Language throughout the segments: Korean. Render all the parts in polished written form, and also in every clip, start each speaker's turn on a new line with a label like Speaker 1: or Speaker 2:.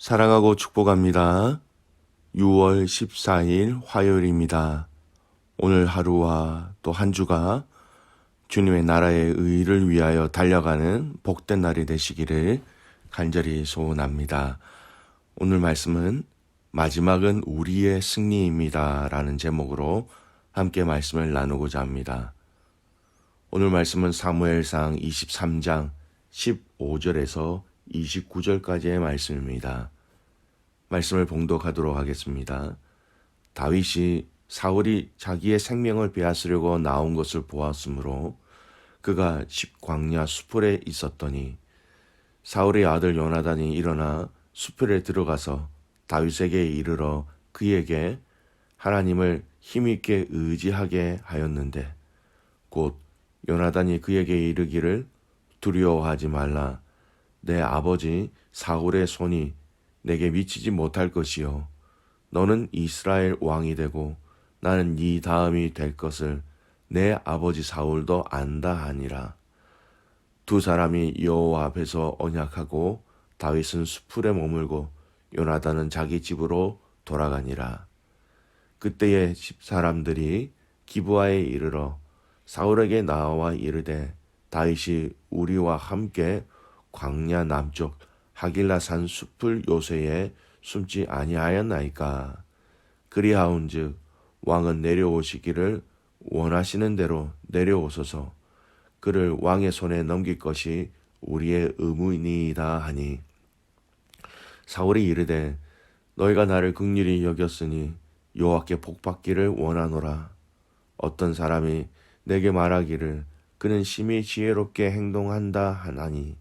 Speaker 1: 사랑하고 축복합니다. 6월 14일 화요일입니다. 오늘 하루와 또 한 주가 주님의 나라의 의를 위하여 달려가는 복된 날이 되시기를 간절히 소원합니다. 오늘 말씀은 마지막은 우리의 승리입니다 라는 제목으로 함께 말씀을 나누고자 합니다. 오늘 말씀은 사무엘상 23장 15절에서 29절까지의 말씀입니다. 말씀을 봉독하도록 하겠습니다. 다윗이 사울이 자기의 생명을 빼앗으려고 나온 것을 보았으므로 그가 십광야 수풀에 있었더니 사울의 아들 요나단이 일어나 수풀에 들어가서 다윗에게 이르러 그에게 하나님을 힘있게 의지하게 하였는데 곧 요나단이 그에게 이르기를 두려워하지 말라. 내 아버지 사울의 손이 내게 미치지 못할 것이요 너는 이스라엘 왕이 되고 나는 네 다음이 될 것을 내 아버지 사울도 안다 하니라. 두 사람이 여호와 앞에서 언약하고 다윗은 수풀에 머물고 요나단은 자기 집으로 돌아가니라. 그때에 집 사람들이 기브아에 이르러 사울에게 나와 이르되 다윗이 우리와 함께 광야 남쪽 하길라산 숲을 요새에 숨지 아니하였나이까. 그리하온즉 왕은 내려오시기를 원하시는 대로 내려오소서. 그를 왕의 손에 넘길 것이 우리의 의무니이다 하니 사울이 이르되 너희가 나를 긍휼히 여겼으니 여호와께 복받기를 원하노라. 어떤 사람이 내게 말하기를 그는 심히 지혜롭게 행동한다 하나니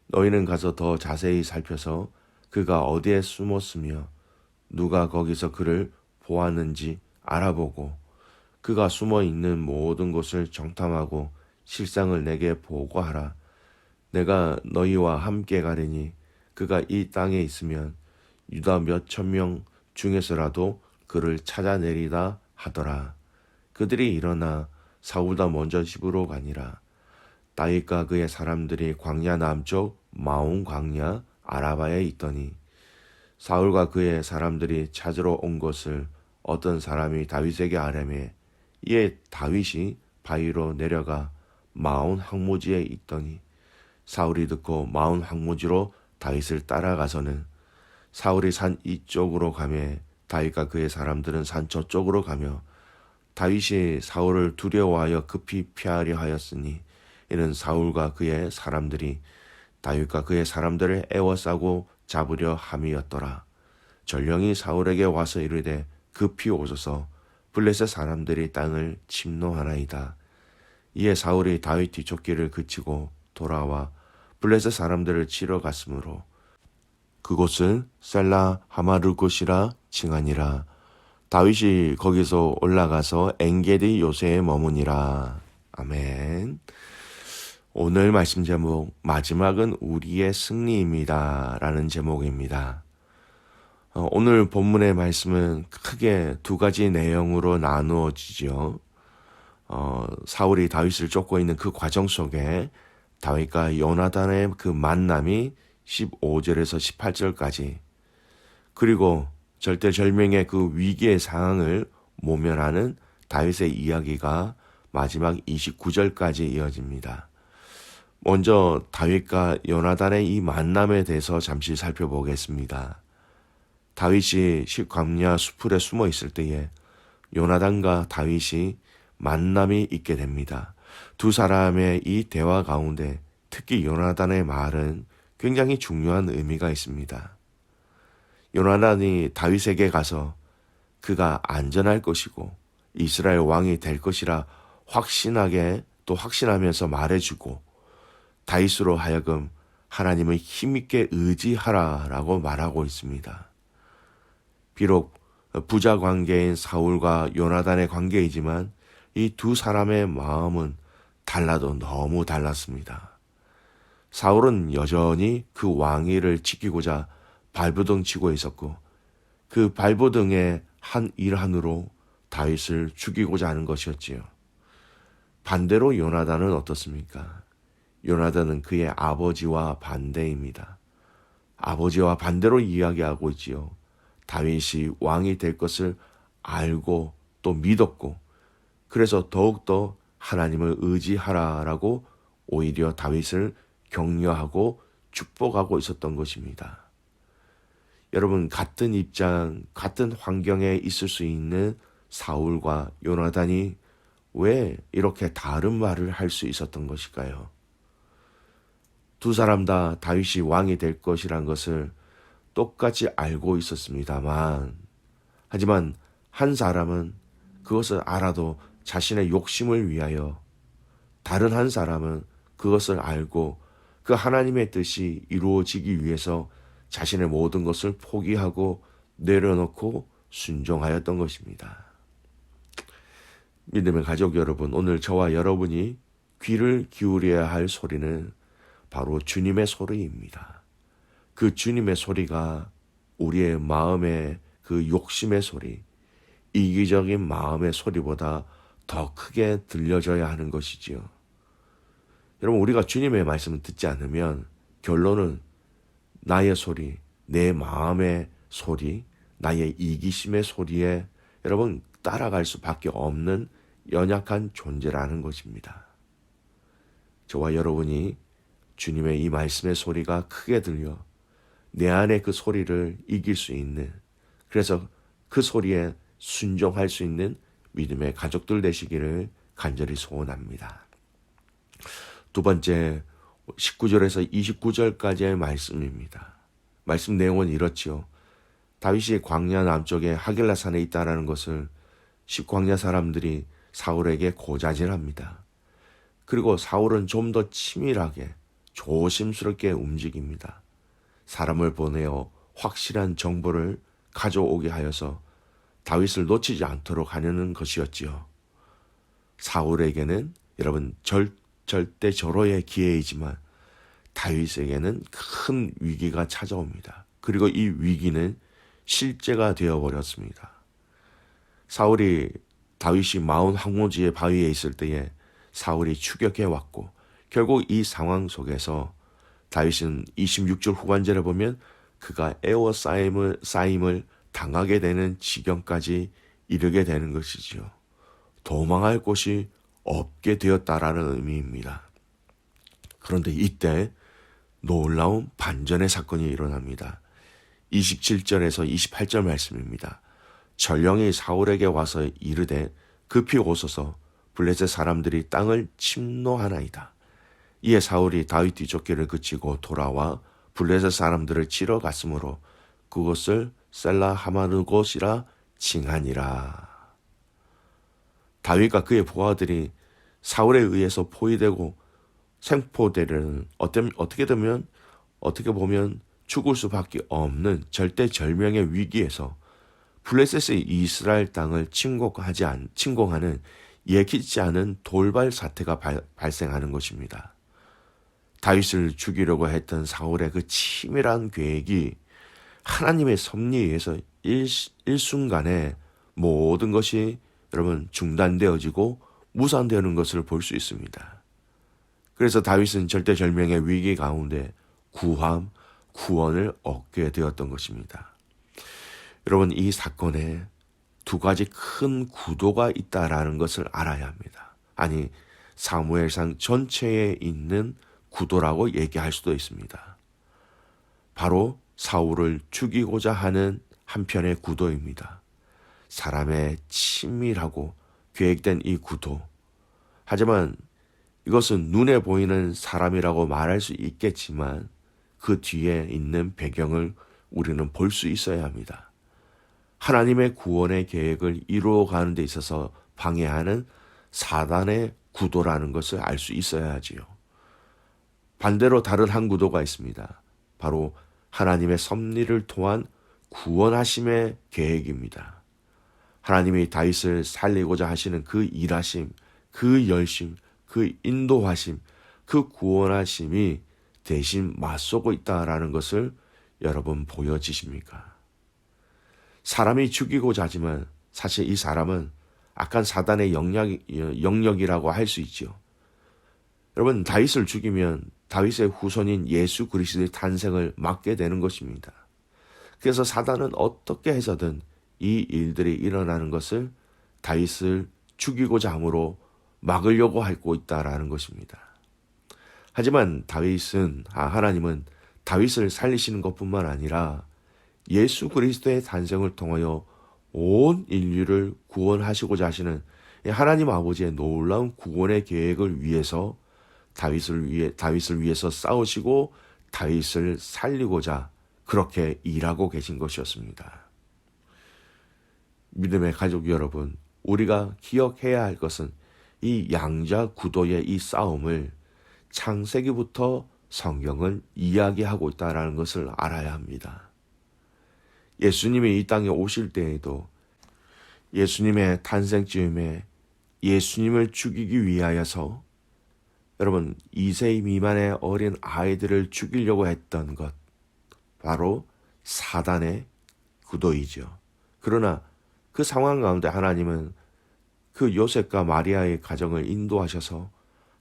Speaker 1: 너희는 가서 더 자세히 살펴서 그가 어디에 숨었으며 누가 거기서 그를 보았는지 알아보고 그가 숨어 있는 모든 곳을 정탐하고 실상을 내게 보고하라. 내가 너희와 함께 가리니 그가 이 땅에 있으면 유다 몇천 명 중에서라도 그를 찾아내리다 하더라. 그들이 일어나 사울보다 먼저 집으로 가니라. 다윗과 그의 사람들이 광야 남쪽 마온 광야 아라바에 있더니 사울과 그의 사람들이 찾으러 온 것을 어떤 사람이 다윗에게 아뢰매 이에 다윗이 바위로 내려가 마온 황무지에 있더니 사울이 듣고 마온 황무지로 다윗을 따라가서는 사울이 산 이쪽으로 가매 다윗과 그의 사람들은 산 저쪽으로 가며 다윗이 사울을 두려워하여 급히 피하려 하였으니 이는 사울과 그의 사람들이 다윗과 그의 사람들을 애워싸고 잡으려 함이었더라. 전령이 사울에게 와서 이르되 급히 오소서. 블레셋 사람들이 땅을 침노하나이다. 이에 사울이 다윗 뒤쫓기를 그치고 돌아와 블레셋 사람들을 치러 갔으므로 그곳을 셀라 하마르곳이라 칭하니라. 다윗이 거기서 올라가서 엔게디 요새에 머무니라. 아멘. 오늘 말씀 제목 마지막은 우리의 승리입니다 라는 제목입니다. 오늘 본문의 말씀은 크게 두 가지 내용으로 나누어지죠. 사울이 다윗을 쫓고 있는 그 과정 속에 다윗과 요나단의 그 만남이 15절에서 18절까지 그리고 절대절명의 그 위기의 상황을 모면하는 다윗의 이야기가 마지막 29절까지 이어집니다. 먼저 다윗과 요나단의 이 만남에 대해서 잠시 살펴보겠습니다. 다윗이 광야 수풀에 숨어 있을 때에 요나단과 다윗이 만남이 있게 됩니다. 두 사람의 이 대화 가운데 특히 요나단의 말은 굉장히 중요한 의미가 있습니다. 요나단이 다윗에게 가서 그가 안전할 것이고 이스라엘 왕이 될 것이라 확신하게 또 확신하면서 말해주고 다윗으로 하여금 하나님을 힘있게 의지하라라고 말하고 있습니다. 비록 부자 관계인 사울과 요나단의 관계이지만 이 두 사람의 마음은 달라도 너무 달랐습니다. 사울은 여전히 그 왕위를 지키고자 발버둥 치고 있었고 그 발버둥의 한 일환으로 다윗을 죽이고자 하는 것이었지요. 반대로 요나단은 어떻습니까? 요나단은 그의 아버지와 반대입니다. 아버지와 반대로 이야기하고 있지요. 다윗이 왕이 될 것을 알고 또 믿었고, 그래서 더욱더 하나님을 의지하라라고 오히려 다윗을 격려하고 축복하고 있었던 것입니다. 여러분, 같은 입장, 같은 환경에 있을 수 있는 사울과 요나단이 왜 이렇게 다른 말을 할 수 있었던 것일까요? 두 사람 다 다윗이 왕이 될 것이란 것을 똑같이 알고 있었습니다만, 하지만 한 사람은 그것을 알아도 자신의 욕심을 위하여, 다른 한 사람은 그것을 알고 그 하나님의 뜻이 이루어지기 위해서 자신의 모든 것을 포기하고 내려놓고 순종하였던 것입니다. 믿음의 가족 여러분, 오늘 저와 여러분이 귀를 기울여야 할 소리는 바로 주님의 소리입니다. 그 주님의 소리가 우리의 마음의 그 욕심의 소리, 이기적인 마음의 소리보다 더 크게 들려져야 하는 것이지요. 여러분, 우리가 주님의 말씀을 듣지 않으면 결론은 나의 소리, 내 마음의 소리, 나의 이기심의 소리에 여러분 따라갈 수밖에 없는 연약한 존재라는 것입니다. 저와 여러분이 주님의 이 말씀의 소리가 크게 들려 내 안에 그 소리를 이길 수 있는, 그래서 그 소리에 순종할 수 있는 믿음의 가족들 되시기를 간절히 소원합니다. 두 번째, 19절에서 29절까지의 말씀입니다. 말씀 내용은 이렇지요. 다윗이 광야 남쪽의 하길라 산에 있다라는 것을 십광야 사람들이 사울에게 고자질합니다. 그리고 사울은 좀 더 치밀하게 조심스럽게 움직입니다. 사람을 보내어 확실한 정보를 가져오게 하여서 다윗을 놓치지 않도록 하려는 것이었지요. 사울에게는 여러분 절대 절호의 기회이지만 다윗에게는 큰 위기가 찾아옵니다. 그리고 이 위기는 실제가 되어버렸습니다. 사울이 다윗이 마온 황무지의 바위에 있을 때에 사울이 추격해 왔고, 결국 이 상황 속에서 다윗은 26절 후반절에 보면 그가 에워싸임을 당하게 되는 지경까지 이르게 되는 것이지요. 도망할 곳이 없게 되었다라는 의미입니다. 그런데 이때 놀라운 반전의 사건이 일어납니다. 27절에서 28절 말씀입니다. 전령이 사울에게 와서 이르되 급히 오소서, 블레셋 사람들이 땅을 침노하나이다. 이에 사울이 다윗 뒤쫓기를 그치고 돌아와 블레셋 사람들을 치러 갔으므로 그것을 셀라 하마르곳이라 칭하니라. 다윗과 그의 부하들이 사울에 의해서 포위되고 생포되는, 어떻게 보면 죽을 수밖에 없는 절대절명의 위기에서 블레셋의 이스라엘 땅을 침공하는 예기치 않은 돌발 사태가 발생하는 것입니다. 다윗을 죽이려고 했던 사울의 그 치밀한 계획이 하나님의 섭리에 의해서 일순간에 모든 것이 여러분 중단되어지고 무산되는 것을 볼 수 있습니다. 그래서 다윗은 절대절명의 위기 가운데 구원을 얻게 되었던 것입니다. 여러분, 이 사건에 두 가지 큰 구도가 있다라는 것을 알아야 합니다. 아니, 사무엘상 전체에 있는 구도라고 얘기할 수도 있습니다. 바로 사울을 죽이고자 하는 한편의 구도입니다. 사람의 치밀하고 계획된 이 구도. 하지만 이것은 눈에 보이는 사람이라고 말할 수 있겠지만 그 뒤에 있는 배경을 우리는 볼 수 있어야 합니다. 하나님의 구원의 계획을 이루어가는 데 있어서 방해하는 사단의 구도라는 것을 알 수 있어야 하지요. 반대로 다른 한 구도가 있습니다. 바로 하나님의 섭리를 통한 구원하심의 계획입니다. 하나님이 다윗을 살리고자 하시는 그 일하심, 그 열심, 그 인도하심, 그 구원하심이 대신 맞서고 있다라는 것을 여러분 보여지십니까? 사람이 죽이고자 하지만 사실 이 사람은 악한 사단의 영역이라고 할 수 있죠. 여러분, 다윗을 죽이면 다윗의 후손인 예수 그리스도의 탄생을 막게 되는 것입니다. 그래서 사단은 어떻게 해서든 이 일들이 일어나는 것을 다윗을 죽이고자 함으로 막으려고 하고 있다라는 것입니다. 하지만 하나님은 다윗을 살리시는 것뿐만 아니라 예수 그리스도의 탄생을 통하여 온 인류를 구원하시고자 하시는 하나님 아버지의 놀라운 구원의 계획을 위해서 다윗을 위해서 싸우시고 다윗을 살리고자 그렇게 일하고 계신 것이었습니다. 믿음의 가족 여러분, 우리가 기억해야 할 것은 이 양자 구도의 이 싸움을 창세기부터 성경은 이야기하고 있다는 것을 알아야 합니다. 예수님이 이 땅에 오실 때에도 예수님의 탄생쯤에 예수님을 죽이기 위하여서 여러분 2세 미만의 어린 아이들을 죽이려고 했던 것 바로 사단의 구도이죠. 그러나 그 상황 가운데 하나님은 그 요셉과 마리아의 가정을 인도하셔서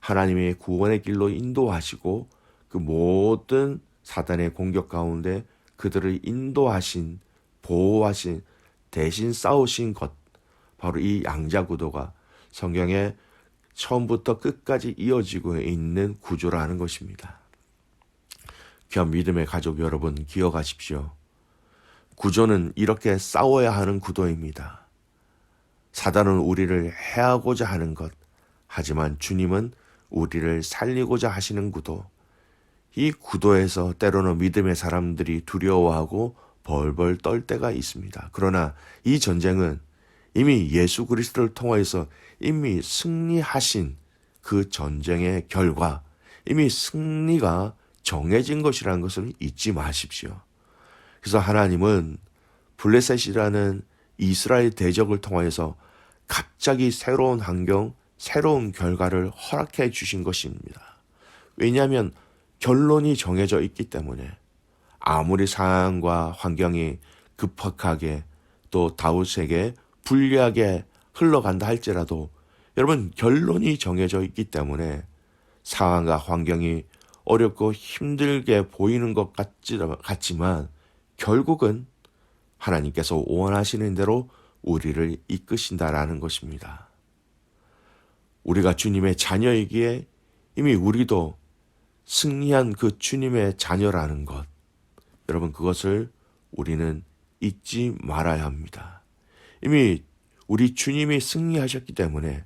Speaker 1: 하나님의 구원의 길로 인도하시고 그 모든 사단의 공격 가운데 그들을 인도하신, 보호하신, 대신 싸우신 것, 바로 이 양자구도가 성경에 처음부터 끝까지 이어지고 있는 구조라는 것입니다. 귀한 믿음의 가족 여러분, 기억하십시오. 구조는 이렇게 싸워야 하는 구도입니다. 사단은 우리를 해하고자 하는 것, 하지만 주님은 우리를 살리고자 하시는 구도. 이 구도에서 때로는 믿음의 사람들이 두려워하고 벌벌 떨 때가 있습니다. 그러나 이 전쟁은 이미 예수 그리스도를 통하여서 이미 승리하신 그 전쟁의 결과, 이미 승리가 정해진 것이라는 것을 잊지 마십시오. 그래서 하나님은 블레셋이라는 이스라엘 대적을 통하여서 갑자기 새로운 환경, 새로운 결과를 허락해 주신 것입니다. 왜냐하면 결론이 정해져 있기 때문에 아무리 상황과 환경이 급박하게 또 다윗에게 불리하게 흘러간다 할지라도 여러분 결론이 정해져 있기 때문에 상황과 환경이 어렵고 힘들게 보이는 것 같지만 결국은 하나님께서 원하시는 대로 우리를 이끄신다라는 것입니다. 우리가 주님의 자녀이기에 이미 우리도 승리한 그 주님의 자녀라는 것, 여러분 그것을 우리는 잊지 말아야 합니다. 이미 우리 주님이 승리하셨기 때문에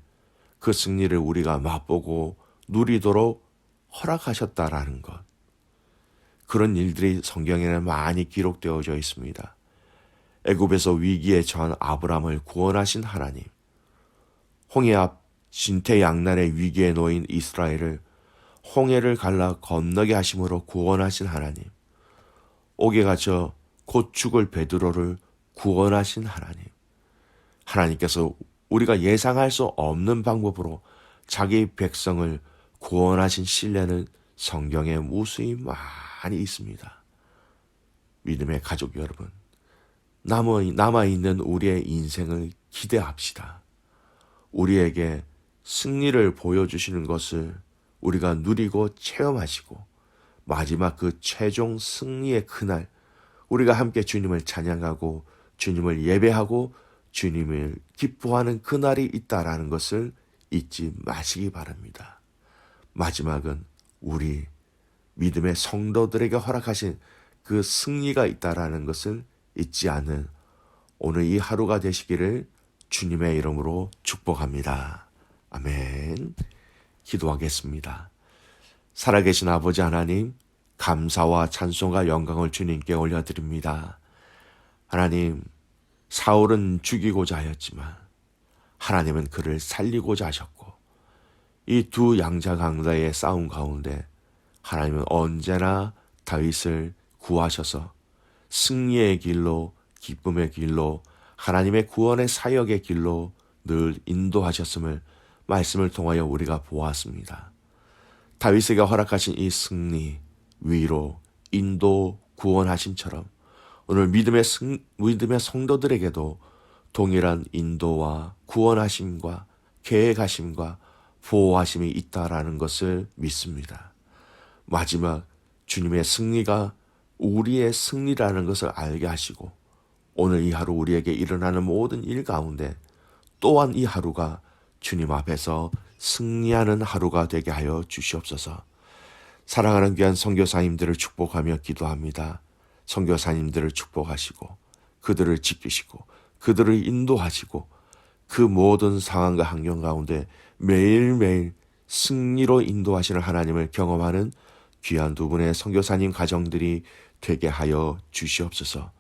Speaker 1: 그 승리를 우리가 맛보고 누리도록 허락하셨다라는 것. 그런 일들이 성경에는 많이 기록되어져 있습니다. 애굽에서 위기에 처한 아브람을 구원하신 하나님, 홍해 앞 진퇴양난의 위기에 놓인 이스라엘을 홍해를 갈라 건너게 하심으로 구원하신 하나님, 옥에 갇혀 곧 죽을 베드로를 구원하신 하나님, 하나님께서 우리가 예상할 수 없는 방법으로 자기 백성을 구원하신 신뢰는 성경에 무수히 많이 있습니다. 믿음의 가족 여러분, 남아있는 우리의 인생을 기대합시다. 우리에게 승리를 보여주시는 것을 우리가 누리고 체험하시고 마지막 그 최종 승리의 그날 우리가 함께 주님을 찬양하고 주님을 예배하고 주님을 기뻐하는 그날이 있다라는 것을 잊지 마시기 바랍니다. 마지막은 우리 믿음의 성도들에게 허락하신 그 승리가 있다라는 것을 잊지 않는 오늘 이 하루가 되시기를 주님의 이름으로 축복합니다. 아멘. 기도하겠습니다. 살아계신 아버지 하나님, 감사와 찬송과 영광을 주님께 올려드립니다. 하나님, 사울은 죽이고자 하였지만 하나님은 그를 살리고자 하셨고 이 두 양자 강자의 싸움 가운데 하나님은 언제나 다윗을 구하셔서 승리의 길로, 기쁨의 길로, 하나님의 구원의 사역의 길로 늘 인도하셨음을 말씀을 통하여 우리가 보았습니다. 다윗에게 허락하신 이 승리, 위로, 인도, 구원하심처럼 오늘 믿음의 성도들에게도 동일한 인도와 구원하심과 계획하심과 보호하심이 있다라는 것을 믿습니다. 마지막 주님의 승리가 우리의 승리라는 것을 알게 하시고 오늘 이 하루 우리에게 일어나는 모든 일 가운데 또한 이 하루가 주님 앞에서 승리하는 하루가 되게 하여 주시옵소서. 사랑하는 귀한 선교사님들을 축복하며 기도합니다. 선교사님들을 축복하시고 그들을 지키시고 그들을 인도하시고 그 모든 상황과 환경 가운데 매일매일 승리로 인도하시는 하나님을 경험하는 귀한 두 분의 선교사님 가정들이 되게 하여 주시옵소서.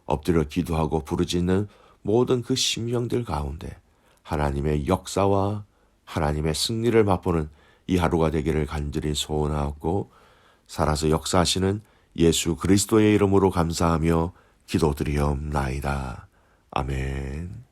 Speaker 1: 엎드려 기도하고 부르짖는 모든 그 심령들 가운데 하나님의 역사와 하나님의 승리를 맛보는 이 하루가 되기를 간절히 소원하고 살아서 역사하시는 예수 그리스도의 이름으로 감사하며 기도드리옵나이다. 아멘.